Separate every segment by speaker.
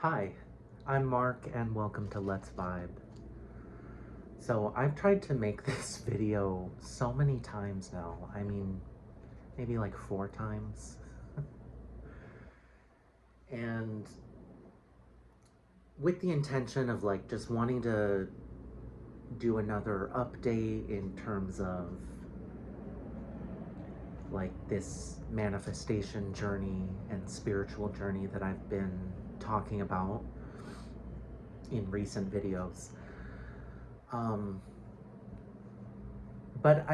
Speaker 1: Hi, I'm Mark and welcome to Let's Vibe. So I've tried to make this video so many times now. I mean, maybe like 4 times. And with the intention of like just wanting to do another update in terms of like this manifestation journey and spiritual journey that I've been talking about in recent videos. Um, but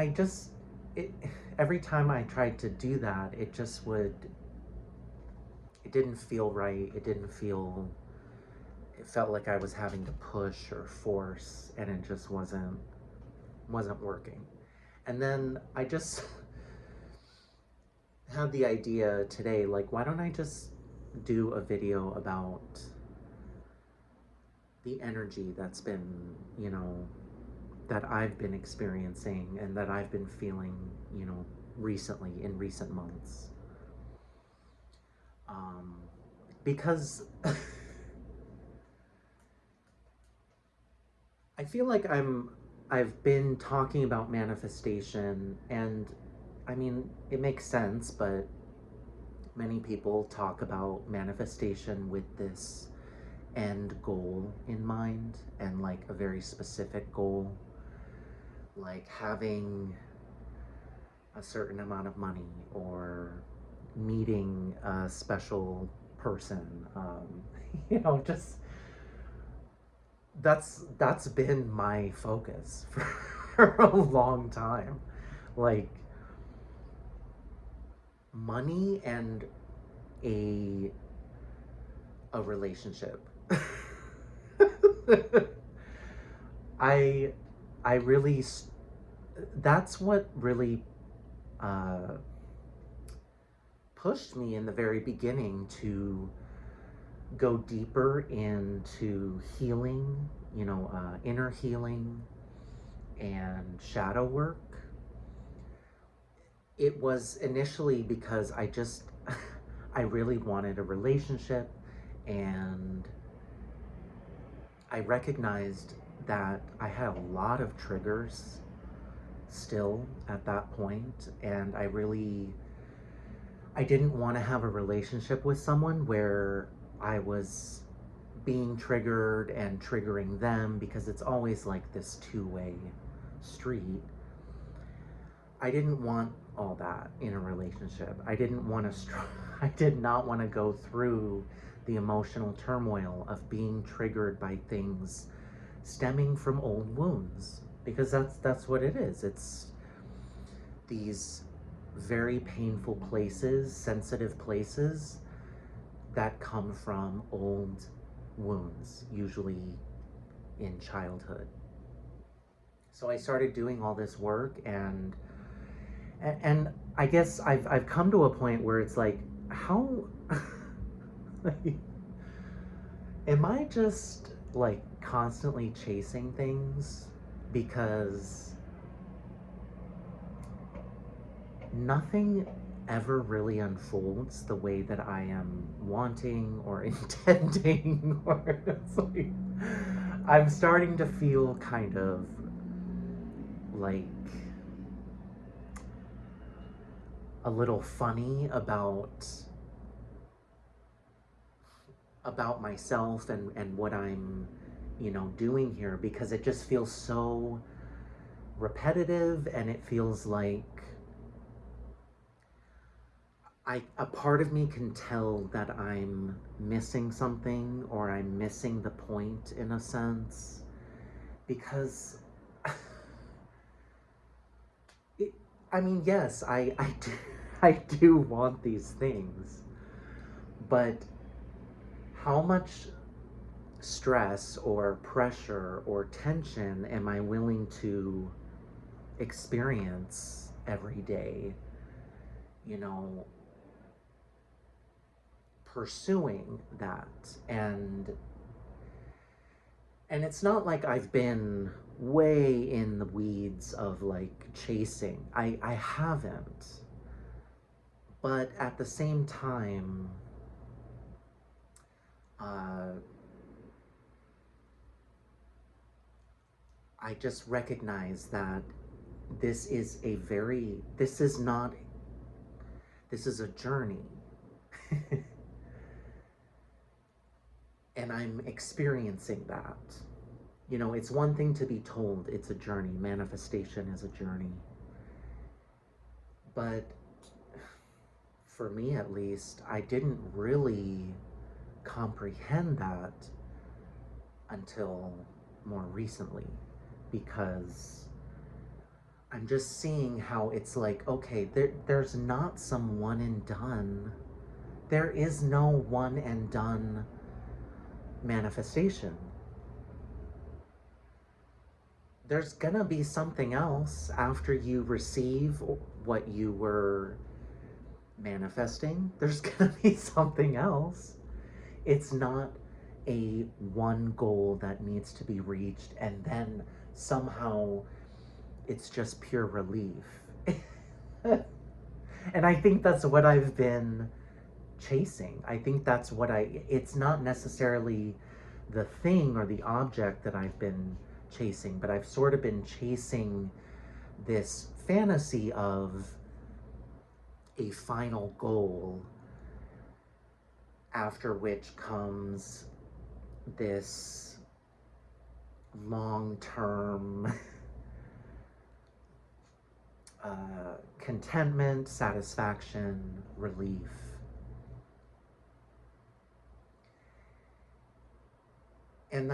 Speaker 1: it, every time I tried to do that, it didn't feel right. It felt like I was having to push or force, and it just wasn't working. And then I just had the idea today, like, why don't I just do a video about the energy that's been, that I've been experiencing and that I've been feeling, recently in recent months. Um, because I feel like I've been talking about manifestation, and I mean, it makes sense, but many people talk about manifestation with this end goal in mind and like a very specific goal, like having a certain amount of money or meeting a special person. Just that's been my focus for a long time. Like money and a a relationship. I I really that's what really uh, pushed me in the very beginning to go deeper into healing, inner healing and shadow work. It was initially because I really wanted a relationship, and I recognized that I had a lot of triggers still at that point, and I didn't want to have a relationship with someone where I was being triggered and triggering them, because it's always like this two-way street. I didn't want all that in a relationship. I didn't want to I did not want to go through the emotional turmoil of being triggered by things stemming from old wounds, because that's what it is. It's these very painful places, sensitive places that come from old wounds, usually in childhood. So I started doing all this work, and I guess I've come to a point where it's like, how like, am I just like constantly chasing things because nothing ever really unfolds the way that I am wanting or intending, or it's like I'm starting to feel kind of like a little funny about myself and what I'm, doing here, because it just feels so repetitive, and it feels like a part of me can tell that I'm missing something, or I'm missing the point in a sense, because it, I mean, yes, I do, I do want these things, but how much stress or pressure or tension am I willing to experience every day, you know, pursuing that? And it's not like I've been way in the weeds of like chasing. I haven't. But at the same time, I just recognize that this is not, this is a journey. And I'm experiencing that. You know, it's one thing to be told it's a journey, manifestation is a journey. But for me at least, I didn't really comprehend that until more recently, because I'm just seeing how it's like, okay, there's not some one and done. There is no one and done manifestation. There's gonna be something else after you receive what you were manifesting. There's gonna be something else. It's not a one goal that needs to be reached and then somehow it's just pure relief. And I think that's what I've been chasing. I think that's what it's not necessarily the thing or the object that I've been chasing, but I've sort of been chasing this fantasy of a final goal, after which comes this long-term contentment, satisfaction, relief. And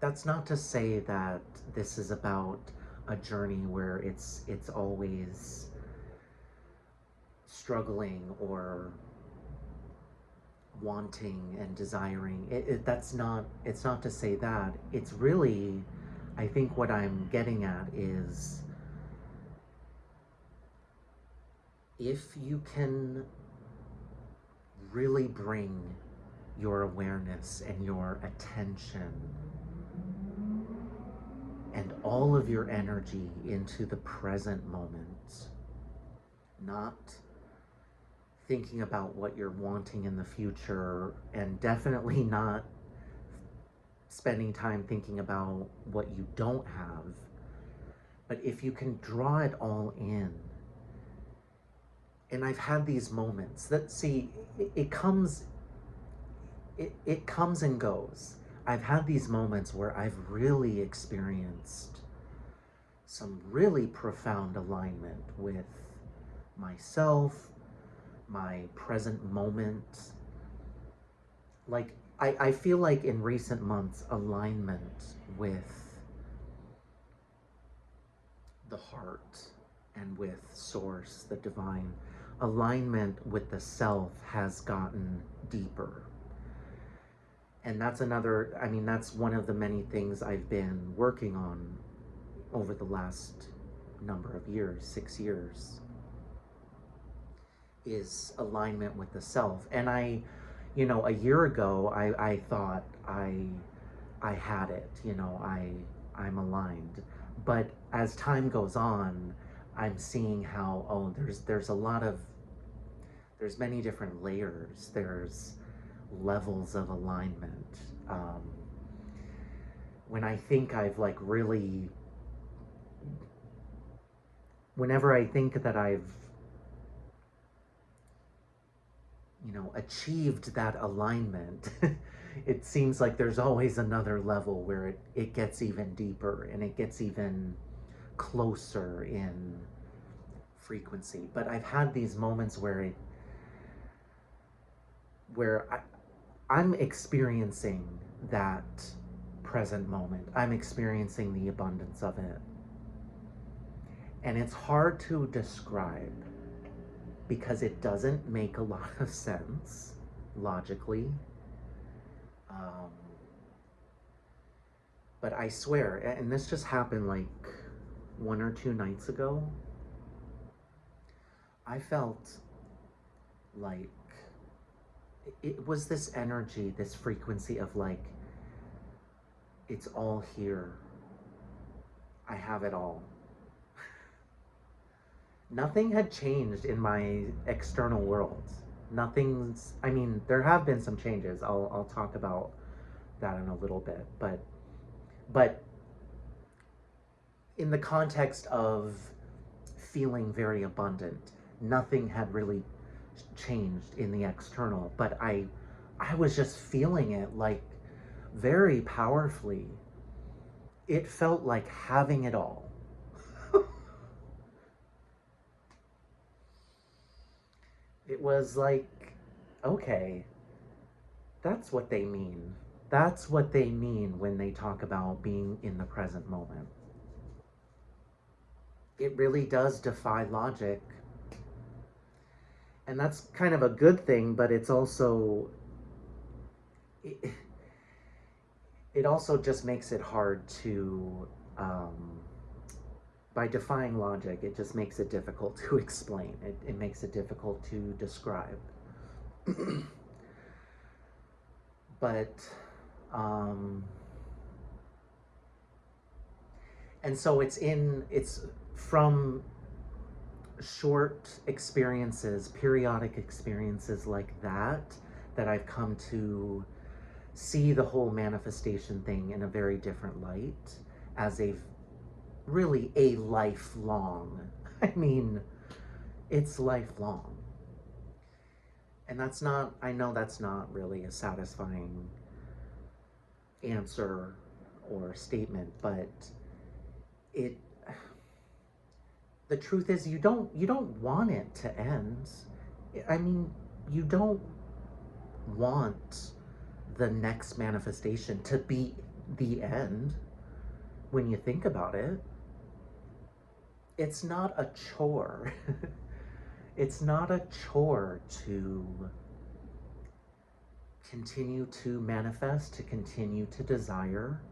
Speaker 1: that's not to say that this is about a journey where it's always struggling or wanting and desiring. It's not to say that. It's really, I think what I'm getting at is, if you can really bring your awareness and your attention and all of your energy into the present moment, not thinking about what you're wanting in the future, and definitely not spending time thinking about what you don't have, but if you can draw it all in. And I've had these moments that, see, it comes and goes. I've had these moments where I've really experienced some really profound alignment with myself, my present moment. Like, I feel like in recent months, alignment with the heart and with source, the divine, alignment with the self has gotten deeper. And that's that's one of the many things I've been working on over the last number of years, 6 years, is alignment with the self. And a year ago, I thought I had it, I'm aligned. But as time goes on, I'm seeing how, there's many different layers. There's levels of alignment. When I think I've whenever I think that I've, achieved that alignment, it seems like there's always another level where it gets even deeper and it gets even closer in frequency. But I've had these moments where I'm experiencing that present moment. I'm experiencing the abundance of it. And it's hard to describe because it doesn't make a lot of sense logically. But I swear, and this just happened like 1 or 2 nights ago, I felt like it was this energy, this frequency of like, it's all here. I have it all. Nothing had changed in my external world. There have been some changes. I'll talk about that in a little bit, but in the context of feeling very abundant. Nothing had really changed in the external, but I was just feeling it like very powerfully. It felt like having it all. It was like, okay, that's what they mean. That's what they mean when they talk about being in the present moment. It really does defy logic. And that's kind of a good thing, but it's also, it, it also just makes it hard to, by defying logic, it just makes it difficult to explain. It makes it difficult to describe. But, um, and so it's from short experiences, periodic experiences like that, that I've come to see the whole manifestation thing in a very different light, as a really a lifelong. I mean, it's lifelong. And that's not, I know that's not really a satisfying answer or statement, but it, the truth is you don't want it to end. I mean, you don't want the next manifestation to be the end. When you think about it, it's not a chore. It's not a chore to continue to manifest, to continue to desire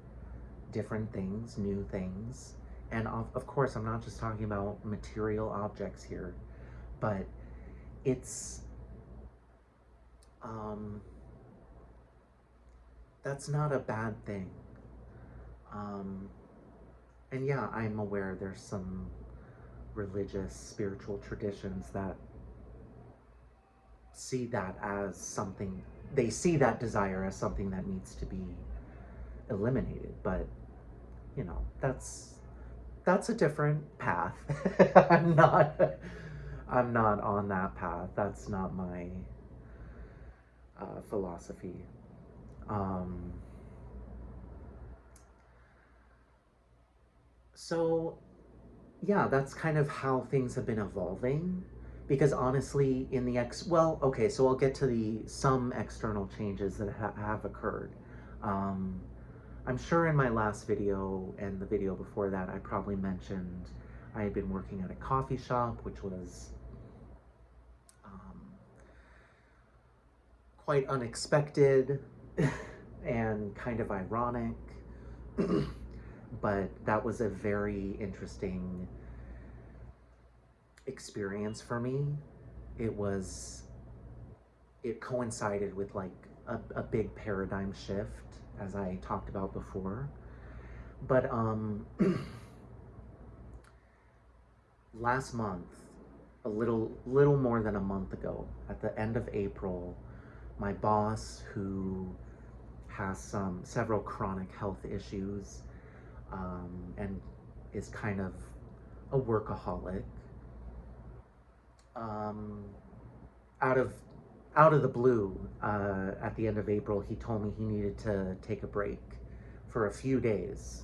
Speaker 1: different things, new things. And of course, I'm not just talking about material objects here, but it's, um, that's not a bad thing. Um, and yeah, I'm aware there's some religious, spiritual traditions that see that as something, they see that desire as something that needs to be eliminated. But, you know, that's a different path. I'm not I'm not on that path. That's not my philosophy. Um, so yeah, that's kind of how things have been evolving. Because honestly, in the well, okay, so I'll get to the some external changes that have occurred. Um, I'm sure in my last video and the video before that, I probably mentioned I had been working at a coffee shop, which was quite unexpected and kind of ironic. But that was a very interesting experience for me. It was, it coincided with like a big paradigm shift, as I talked about before. But last month, a little more than a month ago, at the end of April, my boss, who has several chronic health issues, and is kind of a workaholic, um, out of the blue, at the end of April, he told me he needed to take a break for a few days.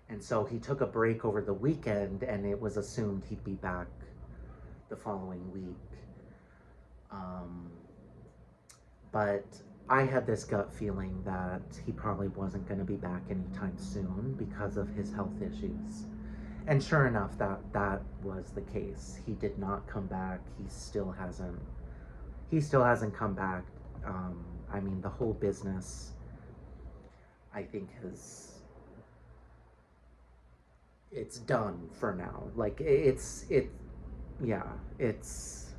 Speaker 1: And so he took a break over the weekend, and it was assumed he'd be back the following week. But I had this gut feeling that he probably wasn't going to be back anytime soon because of his health issues. And sure enough, that was the case. He did not come back. He still hasn't come back. I mean, the whole business, I think, it's done for now. Like yeah, it's,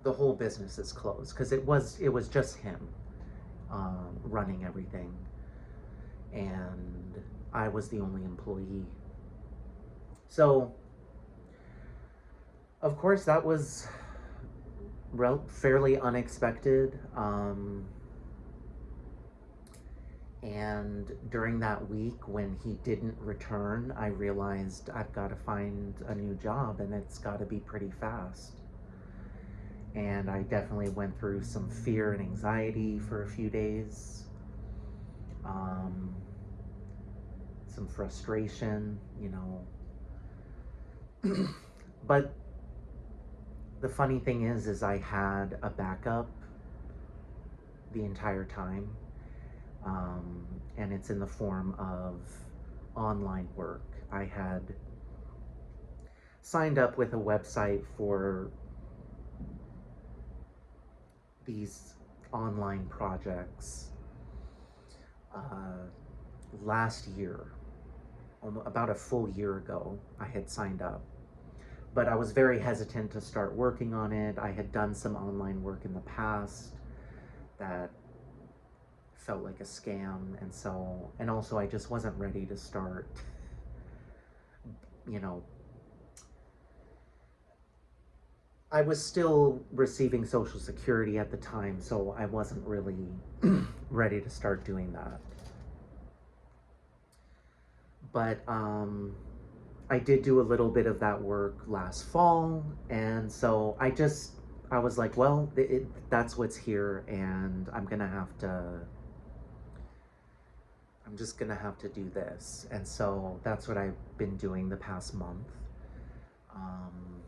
Speaker 1: the whole business is closed because it was just him, running everything, and I was the only employee. So of course that was fairly unexpected, And during that week when he didn't return, I realized I've got to find a new job, and it's got to be pretty fast. And I definitely went through some fear and anxiety for a few days, um, some frustration, you know. But the funny thing is I had a backup the entire time, and it's in the form of online work. I had signed up with a website for these online projects last year. About a full year ago, I had signed up. But I was very hesitant to start working on it. I had done some online work in the past that felt like a scam, and also I just wasn't ready to start, you know. I was still receiving Social Security at the time, so I wasn't really ready to start doing that. But I did do a little bit of that work last fall, and so I was like, well, that's what's here, and I'm just gonna have to do this. And so that's what I've been doing the past month. Um,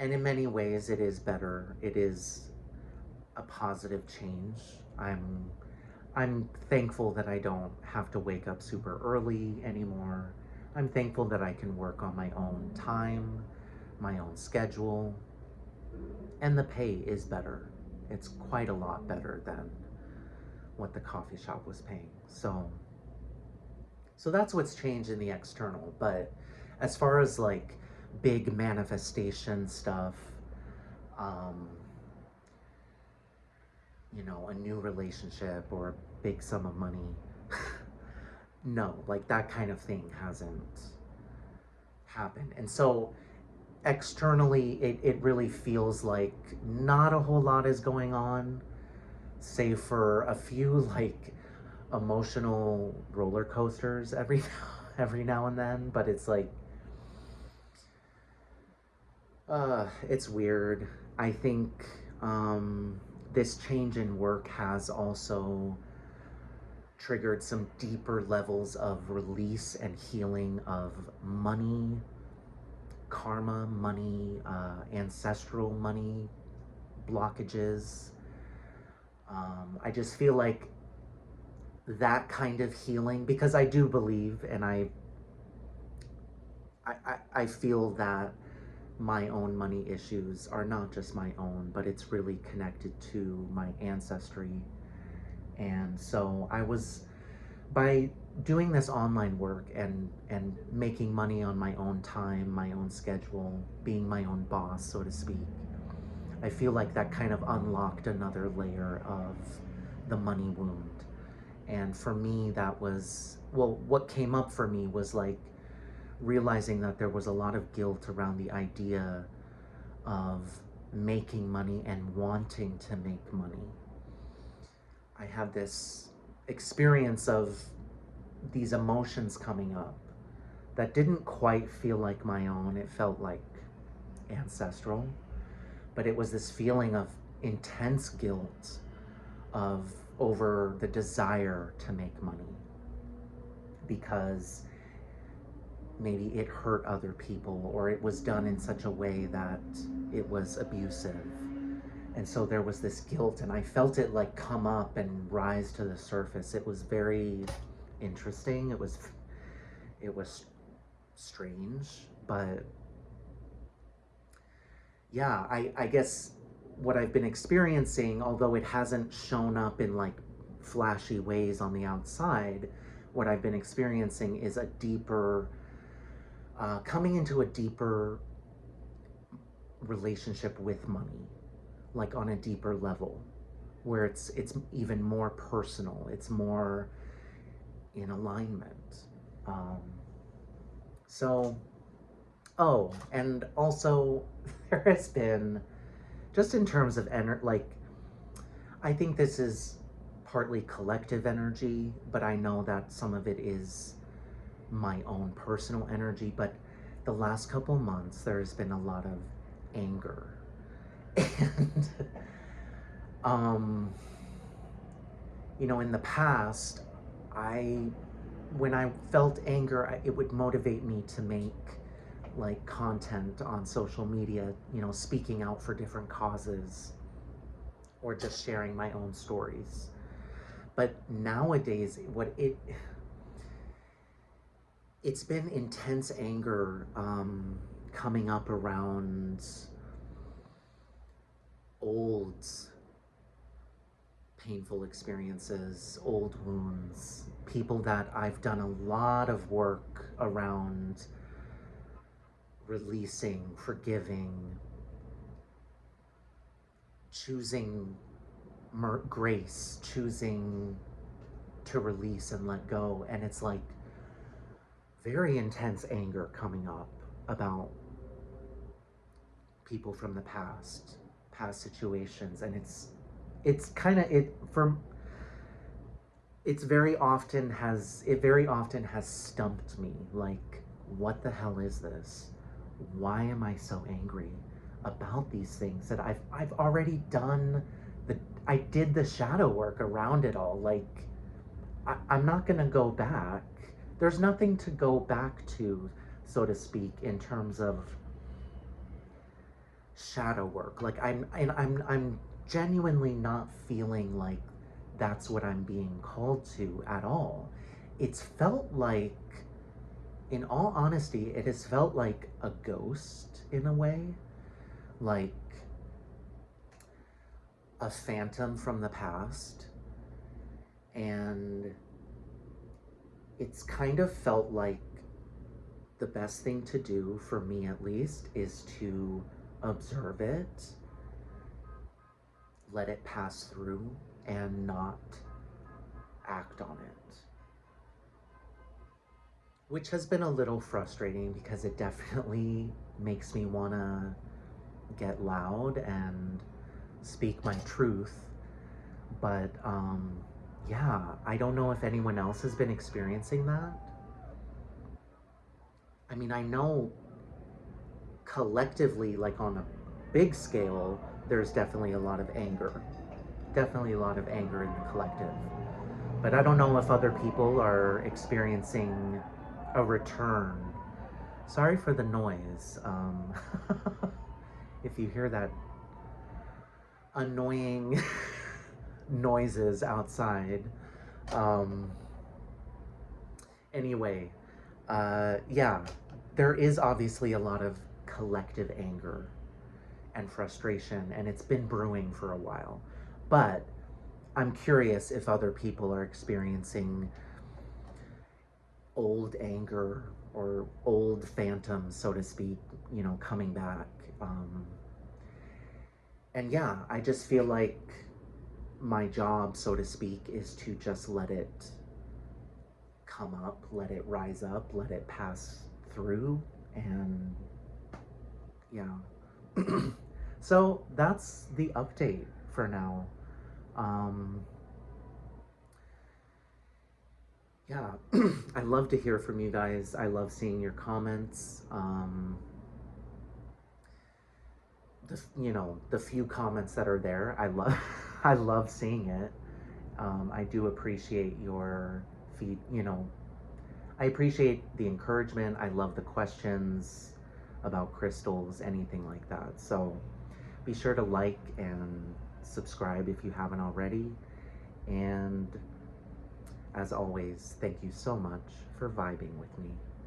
Speaker 1: and in many ways, it is better. It is a positive change. I'm thankful that I don't have to wake up super early anymore. I'm thankful that I can work on my own time, my own schedule, and the pay is better. It's quite a lot better than what the coffee shop was paying. So that's what's changed in the external. But as far as like big manifestation stuff, um, you know, a new relationship or a big sum of money, no, like that kind of thing hasn't happened. And so externally, it really feels like not a whole lot is going on, save for a few like emotional roller coasters every now and then. But it's like, it's weird. I think this change in work has also triggered some deeper levels of release and healing of money, karma, money, ancestral money blockages. I just feel like that kind of healing, because I do believe, and I feel that my own money issues are not just my own, but it's really connected to my ancestry. And so by doing this online work and making money on my own time, my own schedule, being my own boss, so to speak, I feel like that kind of unlocked another layer of the money wound. And for me, that was, well, what came up for me was like realizing that there was a lot of guilt around the idea of making money and wanting to make money. I had this experience of these emotions coming up that didn't quite feel like my own. It felt like ancestral, but it was this feeling of intense guilt over the desire to make money, because maybe it hurt other people, or it was done in such a way that it was abusive. And so there was this guilt, and I felt it like come up and rise to the surface. It was very interesting. It was strange, but yeah, I guess what I've been experiencing, although it hasn't shown up in like flashy ways on the outside, what I've been experiencing is a deeper, coming into a deeper relationship with money, like on a deeper level, where it's even more personal. It's more in alignment. So, oh, and also there has been, just in terms of like, I think this is partly collective energy, but I know that some of it is my own personal energy. But the last couple months, there's been a lot of anger. And, um, in the past, when I felt anger, it would motivate me to make like content on social media, speaking out for different causes or just sharing my own stories. But nowadays, it's been intense anger coming up around old painful experiences, old wounds, people that I've done a lot of work around releasing, forgiving, choosing grace, choosing to release and let go. And it's like very intense anger coming up about people from the past situations. And it's kind of it very often has stumped me, like, what the hell is this? Why am I so angry about these things that I've already done? I did the shadow work around it all. Like, I'm not gonna go back. There's nothing to go back to, so to speak, in terms of shadow work. Like, I'm genuinely not feeling like that's what I'm being called to at all. It's felt like, in all honesty, it has felt like a ghost in a way, like a phantom from the past. And it's kind of felt like the best thing to do, for me at least, is to observe it, let it pass through, and not act on it. Which has been a little frustrating because it definitely makes me want to get loud and speak my truth. But yeah, I don't know if anyone else has been experiencing that. I mean, I know collectively, like on a big scale, there's definitely a lot of anger. Definitely a lot of anger in the collective. But I don't know if other people are experiencing a return. Sorry for the noise. If you hear that annoying noises outside. Anyway, yeah, there is obviously a lot of collective anger and frustration, and it's been brewing for a while. But I'm curious if other people are experiencing old anger or old phantoms, so to speak, coming back. And yeah, I just feel like my job, so to speak, is to just let it come up, let it rise up, let it pass through, and yeah. So that's the update for now. Yeah, I love to hear from you guys. I love seeing your comments. The few comments that are there, I love, I love seeing it. I do appreciate your I appreciate the encouragement. I love the questions about crystals, anything like that. So be sure to like and subscribe if you haven't already. And as always, thank you so much for vibing with me.